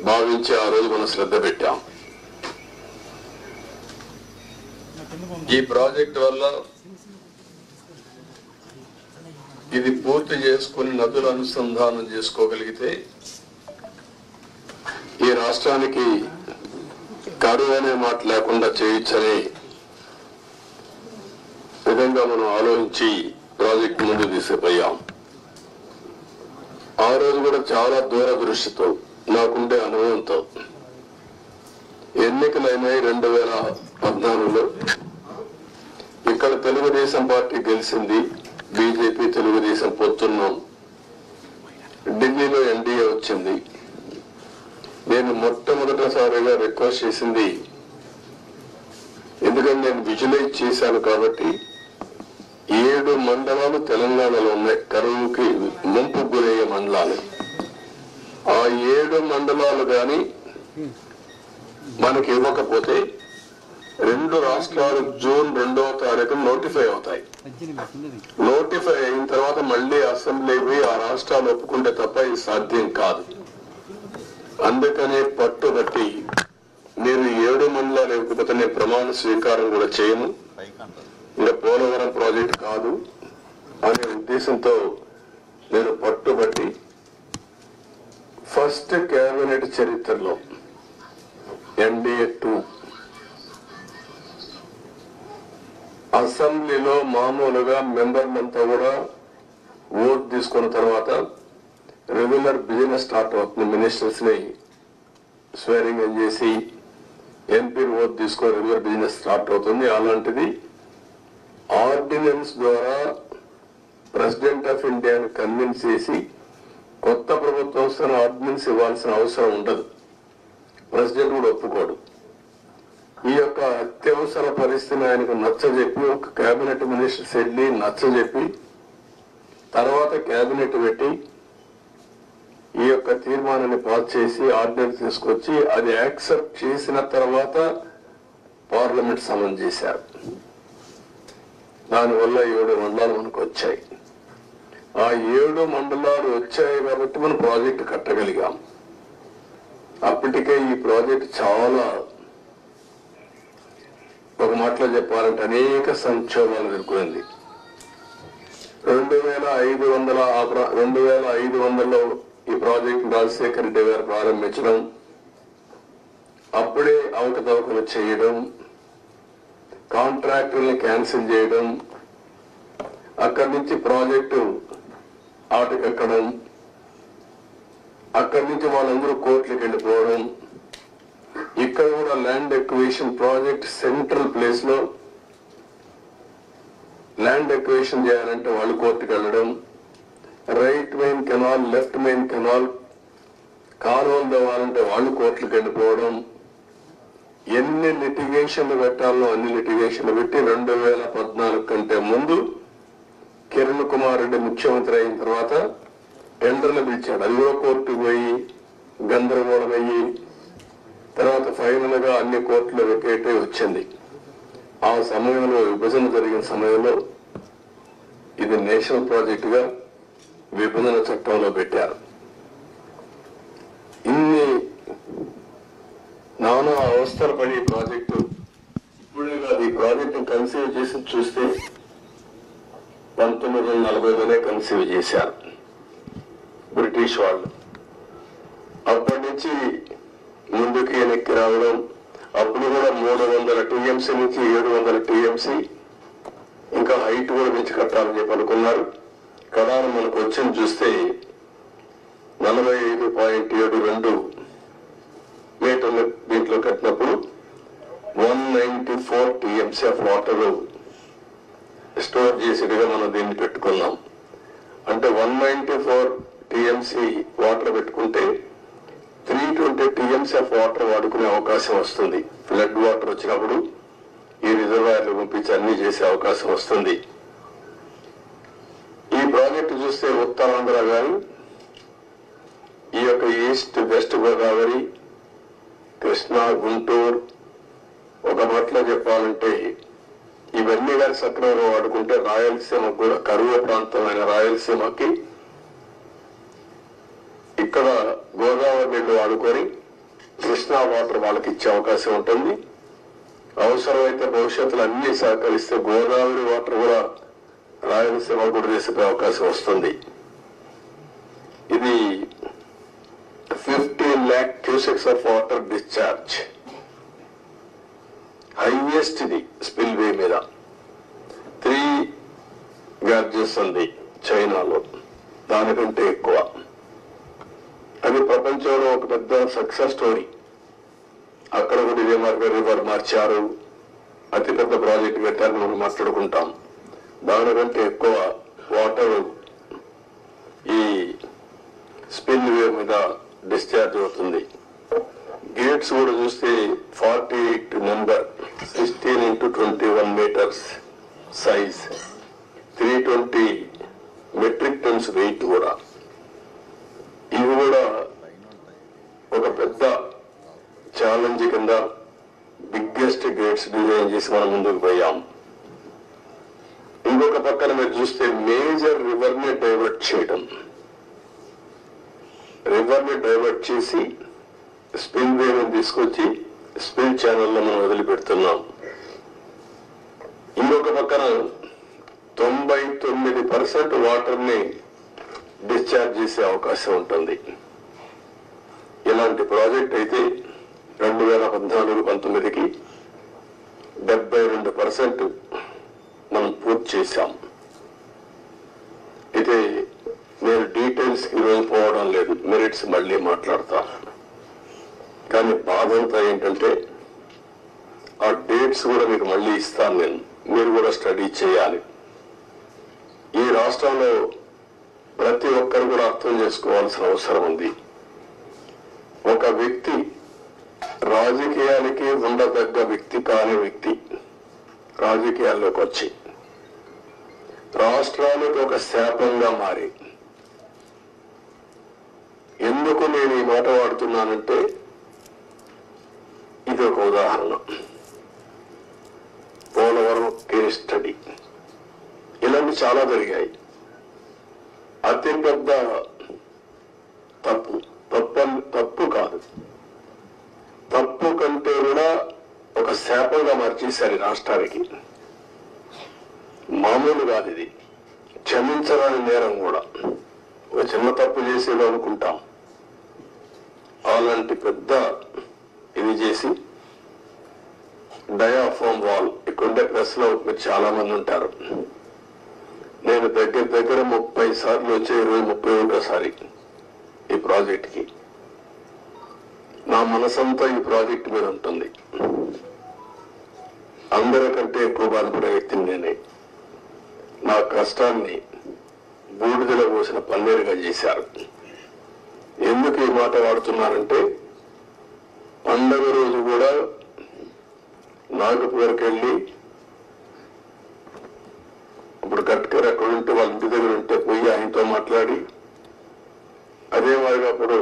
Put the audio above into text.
భావించి ఆ రోజు మనం శ్రద్ధ పెట్టాం. ఈ ప్రాజెక్ట్ వల్ల ఇది పూర్తి చేసుకుని నదుల అనుసంధానం చేసుకోగలిగితే ఈ రాష్ట్రానికి కరువు అనే మాట లేకుండా చేయొచ్చనే విధంగా మనం ఆలోచించి ప్రాజెక్టు ముందు తీసుకుపోయాం. ఆ రోజు కూడా చాలా దూరదృష్టితో నాకుండే అనుభవంతో ఎన్నికలైనాయి 2014లో. ఇక్కడ తెలుగుదేశం పార్టీ గెలిచింది, బీజేపీ తెలుగుదేశం పొత్తున్నాం. ఢిల్లీలో ఎన్డీఏ వచ్చింది. నేను మొట్టమొదటిసారిగా రిక్వెస్ట్ చేసింది, ఎందుకంటే నేను విజువలైజ్ చేశాను కాబట్టి 7 మండలాలు తెలంగాణలో ఉన్నాయి కరువుకి ముంపు గురయ్యే మండలాలు. ఆ 7 మండలాలు కానీ మనకి ఇవ్వకపోతే 2 రాష్ట్రాలు జూన్ 2వ తారీఖున నోటిఫై అవుతాయి. నోటిఫై అయిన తర్వాత మళ్ళీ అసెంబ్లీ పోయి ఆ రాష్ట్రాలు ఒప్పుకుంటే తప్ప ఇది సాధ్యం కాదు. అందుకనే పట్టుబట్టి మీరు 7 మండలాలు ఇవ్వకపోతే నేను ప్రమాణ స్వీకారం కూడా చేయను, ఇంకా పోలవరం ప్రాజెక్ట్ కాదు అనే ఉద్దేశంతో నేను పట్టుబట్టి ఫస్ట్ కేబినెట్ చరిత్రలో ఎన్డీఏ 2 అసెంబ్లీలో మామూలుగా మెంబర్లంతా కూడా ఓట్ తీసుకున్న తర్వాత రెగ్యులర్ బిజినెస్ స్టార్ట్ అవుతుంది. మినిస్టర్స్ ని స్వేరింగ్ ఇన్ చేసి ఎంపీ ఓట్ తీసుకొని రెగ్యులర్ బిజినెస్ స్టార్ట్ అవుతుంది. అలాంటిది ఆర్డినెన్స్ ద్వారా ప్రెసిడెంట్ ఆఫ్ ఇండియాని కన్విన్స్ చేసి కొత్త ప్రభుత్వం వస్తున్న ఆర్డినెన్స్ ఇవ్వాల్సిన అవసరం ఉండదు. ప్రెసిడెంట్ కూడా ఒప్పుకోడు. ఈ యొక్క అత్యవసర పరిస్థితిని ఆయనకు నచ్చజెప్పి ఒక కేబినెట్ మినిస్టర్స్ వెళ్ళి నచ్చజెప్పి తర్వాత కేబినెట్ పెట్టి ఈ యొక్క తీర్మానాన్ని పాస్ చేసి ఆర్డినెన్స్ తీసుకొచ్చి అది యాక్సెప్ట్ చేసిన తర్వాత పార్లమెంట్ సమన్ చేశారు. దానివల్ల 7 మండలాలు మనకు వచ్చాయి. ఆ 7 మండలాలు వచ్చాయి కాబట్టి మనం ప్రాజెక్టు కట్టగలిగాం. అప్పటికే ఈ ప్రాజెక్ట్ చాలా, ఒక మాటలో చెప్పాలంటే అనేక సంక్షోభాలు ఎదుర్కొంది. 2500లో ఈ ప్రాజెక్ట్ రాజశేఖర రెడ్డి గారు ప్రారంభించడం, అప్పుడే అవకతవకలు చేయడం, కాంట్రాక్టుల్ని క్యాన్సిల్ చేయడం, అక్కడి నుంచి ప్రాజెక్టు ఆటకెక్కడం, అక్కడి నుంచి వాళ్ళందరూ కోర్టులకు వెళ్ళిపోవడం, ఇక్కడ కూడా land acquisition project central place లో ల్యాండ్ ఎక్విజిషన్ చేయాలంటే వాళ్ళు కోర్టుకు వెళ్ళడం, right main canal left main canal కాలువలు తవ్వాలంటే వాళ్ళు కోర్టులకు వెళ్ళిపోవడం, ఎన్ని లిటిగేషన్లు పెట్టాలో అన్ని లిటిగేషన్లు పెట్టి 2014 కంటే ముందు కిరణ్ కుమార్ రెడ్డి ముఖ్యమంత్రి అయిన తర్వాత టెండర్లు పిలిచాడు. అది కూడా కోర్టుకు పోయి గందరగోళం అయ్యి తర్వాత ఫైనల్ గా అన్ని కోర్టులు వెకేట్ వచ్చింది. ఆ సమయంలో విభజన జరిగిన సమయంలో ఇది నేషనల్ ప్రాజెక్ట్ గా విభజన చట్టంలో పెట్టారు. ఇన్ని నానా అవస్థలు పడి ప్రాజెక్టు ఇప్పుడే కాదు, ఈ ప్రాజెక్టు కన్సీవ్ చేసి చూస్తే 1940లోనే కన్సీవ్ చేశారు బ్రిటిష్ వాళ్ళు. అప్పటి నుంచి ముందుకి వెనక్కి రావడం, అప్పుడు కూడా 300 టీఎంసీ నుంచి 700 టీఎంసీ ఇంకా హైట్ కూడా పెంచి కట్టాలని చెప్పి అనుకున్నారు. కడాన మనకు వచ్చింది చూస్తే 45.72 మీటర్లు దీంట్లో కట్టినప్పుడు 194 టీఎంసీ ఆఫ్ వాటర్ స్టోర్ చేసేట్టుగా మనం దీన్ని పెట్టుకున్నాం. అంటే 194 టీఎంసీ వాటర్ పెట్టుకుంటే 320 టీఎంసీ ఆఫ్ వాటర్ వాడుకునే అవకాశం వస్తుంది. ఫ్లడ్ వాటర్ వచ్చినప్పుడు ఈ రిజర్వాయర్లు పంపించి అన్ని చేసే అవకాశం వస్తుంది. ఈ ప్రాజెక్టు చూస్తే ఉత్తరాంధ్ర గాని ఈ యొక్క ఈస్ట్ వెస్ట్ గోదావరి, కృష్ణా, గుంటూరు, ఒక మాటలో చెప్పాలంటే ఇవన్నీ కానీ సక్రమంగా వాడుకుంటే రాయలసీమకు కూడా కరువు ప్రాంతమైన రాయలసీమకి ఇక్కడ గోదావరి నీళ్లు వాడుకొని కృష్ణా వాటర్ వాళ్ళకి ఇచ్చే అవకాశం ఉంటుంది. అవసరమైతే భవిష్యత్తులో అన్ని సహకరిస్తే గోదావరి వాటర్ కూడా రాయలసీమ కూడా తీసుకునే అవకాశం వస్తుంది. ఇది 15 lakh cusecs of water discharge, highest ఇది స్పిల్వే మీద. 3 గార్జెస్ ఉంది చైనాలో, దానికంటే ఎక్కువ. అది ప్రపంచంలో ఒక పెద్ద సక్సెస్ స్టోరీ. అక్కడ కూడా ఇదే రివర్ మార్చారు, అతిపెద్ద ప్రాజెక్టు కట్టారు, మనం మాట్లాడుకుంటాం. దానికంటే ఎక్కువ వాటర్ ఈ స్పిల్ వే మీద డిశ్చార్జ్ అవుతుంది. గేట్స్ కూడా చూస్తే 48 number, 16 into 21 meters size, 320 metric tons weight కూడా. ఇవి కూడా ఒక పెద్ద ఛాలెంజ్ కింద బిగ్గెస్ట్ గేట్స్ డిజైన్ చేసి మనం ముందుకు పోయాం. ఇంకొక పక్కన మీరు చూస్తే మేజర్ రివర్ ని డైవర్ట్ చేయడం, రివర్ ని డైవర్ట్ చేసి స్పిల్ వేని తీసుకొచ్చి స్పిల్ ఛానల్లో మనం వదిలిపెడుతున్నాం. ఇంకొక పక్కన 99% వాటర్ ని డిశ్చార్జ్ చేసే అవకాశం ఉంటుంది. ఇలాంటి ప్రాజెక్ట్ అయితే 2014-19కి 72% మనం పూర్తి చేశాం. అయితే నేను డీటెయిల్స్ కి ఈరోజు పోవడం లేదు, మెరిట్స్ మళ్ళీ మాట్లాడతా. కానీ బాధ అంతా ఏంటంటే ఆ డేట్స్ కూడా మీకు మళ్ళీ ఇస్తాను నేను, మీరు కూడా స్టడీ చేయాలి. ఈ రాష్ట్రంలో ప్రతి ఒక్కరు కూడా అర్థం చేసుకోవాల్సిన అవసరం ఉంది. ఒక వ్యక్తి రాజకీయానికి ఉండదగ్గ వ్యక్తి కాని వ్యక్తి రాజకీయాల్లోకి వచ్చి రాష్ట్రానికి ఒక శాపంగా మారి, ఎందుకు నేను ఈ మాట వాడుతున్నానంటే ఇది ఒక ఉదాహరణ. పోలవరం కేస్ స్టడీ, ఇలాంటి చాలా జరిగాయి. అతిపెద్ద తప్పు కాదు, తప్పు కంటే కూడా ఒక శాపంగా మార్చేశారు రాష్ట్రానికి. మామూలు కాదు ఇది, క్షమించరాని నేరం కూడా. ఒక చిన్న తప్పు చేసేది అనుకుంటాం, అలాంటి పెద్ద ఇది చేసి డయాఫామ్ వాల్, ఇక్కడ ప్రెస్ లో మీరు చాలా మంది ఉంటారు. నేను దగ్గర 30 సార్లు వచ్చే 31సారి ఈ ప్రాజెక్ట్ కి. నా మనసంతా ఈ ప్రాజెక్ట్ మీద ఉంటుంది. అందరికంటే ఎక్కువ బాధపడే వ్యక్తిని నేనే. నా కష్టాన్ని బూడిదలో పోసిన పన్నీరుగా చేశారు. ఎందుకు ఈ మాట వాడుతున్నానంటే, పండగ రోజు కూడా నాగపూర్కి వెళ్ళి, ఇప్పుడు గట్కర్ అక్కడ ఉంటే వాళ్ళ ఇంటి దగ్గర ఉంటే పోయి ఆయనతో మాట్లాడి, అదే మాదిరిగా అప్పుడు